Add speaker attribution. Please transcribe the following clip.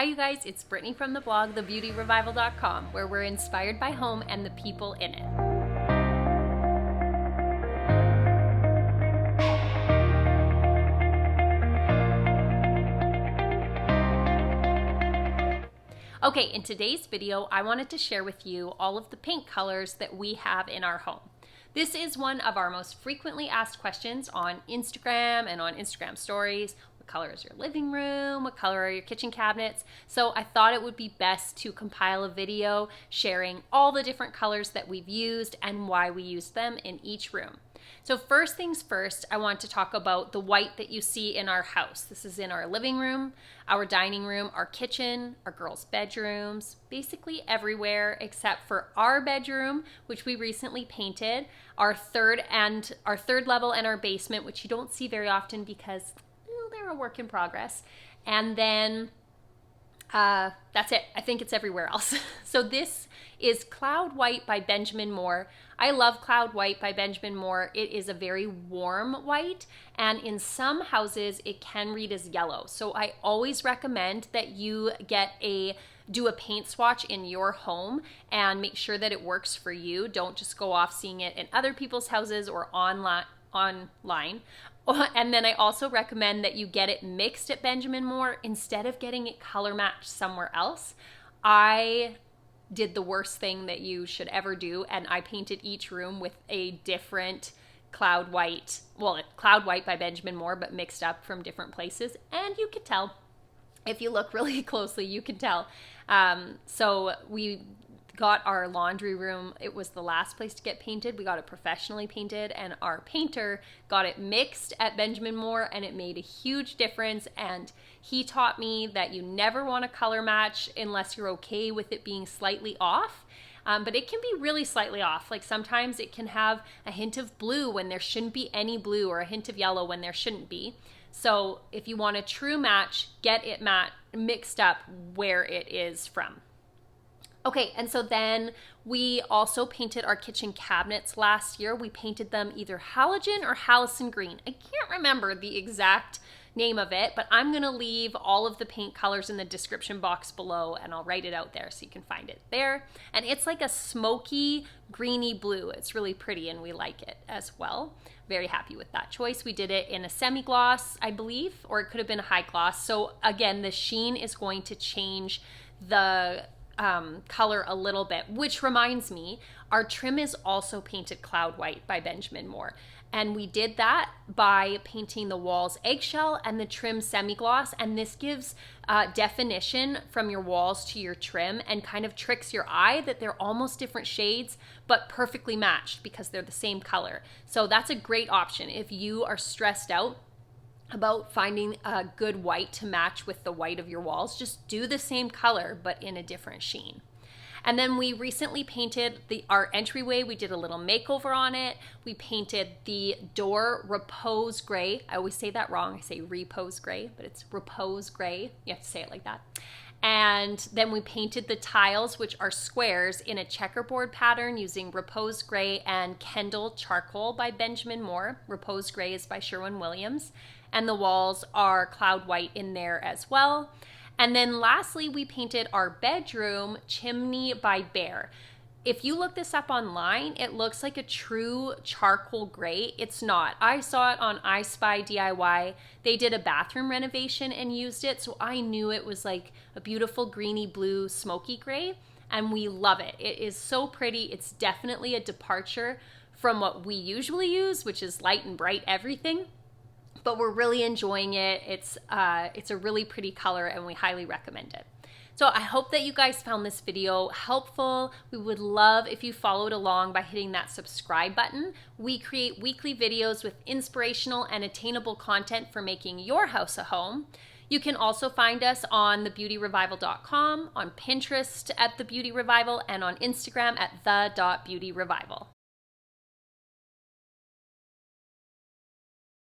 Speaker 1: Hi you guys, it's Brittany from the blog thebeautyrevival.com, where we're inspired by home and the people in it. Okay, in today's video, I wanted to share with you all of the paint colors that we have in our home. This is one of our most frequently asked questions on Instagram and on Instagram stories. What color is your living room? What color are your kitchen cabinets? So I thought it would be best to compile a video sharing all the different colors that we've used and why we used them in each room. So first things first, I want to talk about the white that you see in our house. This is in our living room, our dining room, our kitchen, our girls' bedrooms, basically everywhere except for our bedroom, which we recently painted, our third level and our basement, which you don't see very often because they're a work in progress. And then that's it. I think it's everywhere else. So this is Cloud White by Benjamin Moore. I love Cloud White by Benjamin Moore. It is a very warm white, and in some houses it can read as yellow. So I always recommend that you do a paint swatch in your home and make sure that it works for you. Don't just go off seeing it in other people's houses or online. And then I also recommend that you get it mixed at Benjamin Moore instead of getting it color matched somewhere else. I did the worst thing that you should ever do, and I painted each room with a different Cloud White by Benjamin Moore, but mixed up from different places, and you can tell. If you look really closely, you can tell. So we got our laundry room, it was the last place to get painted. We got it professionally painted, and our painter got it mixed at Benjamin Moore, and it made a huge difference. And he taught me that you never want to color match unless you're okay with it being slightly off. But it can be really slightly off. Like sometimes it can have a hint of blue when there shouldn't be any blue, or a hint of yellow when there shouldn't be. So if you want a true match, get it mixed up where it is from. Okay, and so then we also painted our kitchen cabinets last year. We painted them either halogen or Halcyon green. I can't remember the exact name of it, but I'm gonna leave all of the paint colors in the description box below, and I'll write it out there so you can find it there. And it's like a smoky, greeny blue. It's really pretty, and we like it as well. Very happy with that choice. We did it in a semi-gloss, I believe, or it could have been a high gloss. So again, the sheen is going to change the color a little bit, which reminds me, our trim is also painted Cloud White by Benjamin Moore. And we did that by painting the walls eggshell and the trim semi-gloss. And this gives definition from your walls to your trim and kind of tricks your eye that they're almost different shades, but perfectly matched because they're the same color. So that's a great option if you are stressed out about finding a good white to match with the white of your walls. Just do the same color, but in a different sheen. And then we recently painted our entryway. We did a little makeover on it. We painted the door Repose gray. I always say that wrong. I say Repose gray, but it's Repose gray. You have to say it like that. And then we painted the tiles, which are squares, in a checkerboard pattern using Repose gray and Kendall charcoal by Benjamin Moore. Repose gray is by Sherwin. And the walls are Cloud White in there as well. And then lastly, we painted our bedroom Chimney by Behr. If you look this up online, it looks like a true charcoal gray. It's not. I saw it on I Spy DIY. They did a bathroom renovation and used it, so I knew it was like a beautiful greeny blue smoky gray, and we love it. It is so pretty. It's definitely a departure from what we usually use, which is light and bright everything. But we're really enjoying it. It's a really pretty color, and we highly recommend it. So I hope that you guys found this video helpful. We would love if you followed along by hitting that subscribe button. We create weekly videos with inspirational and attainable content for making your house a home. You can also find us on thebeautyrevival.com, on Pinterest at The Beauty Revival, and on Instagram at the.beautyrevival.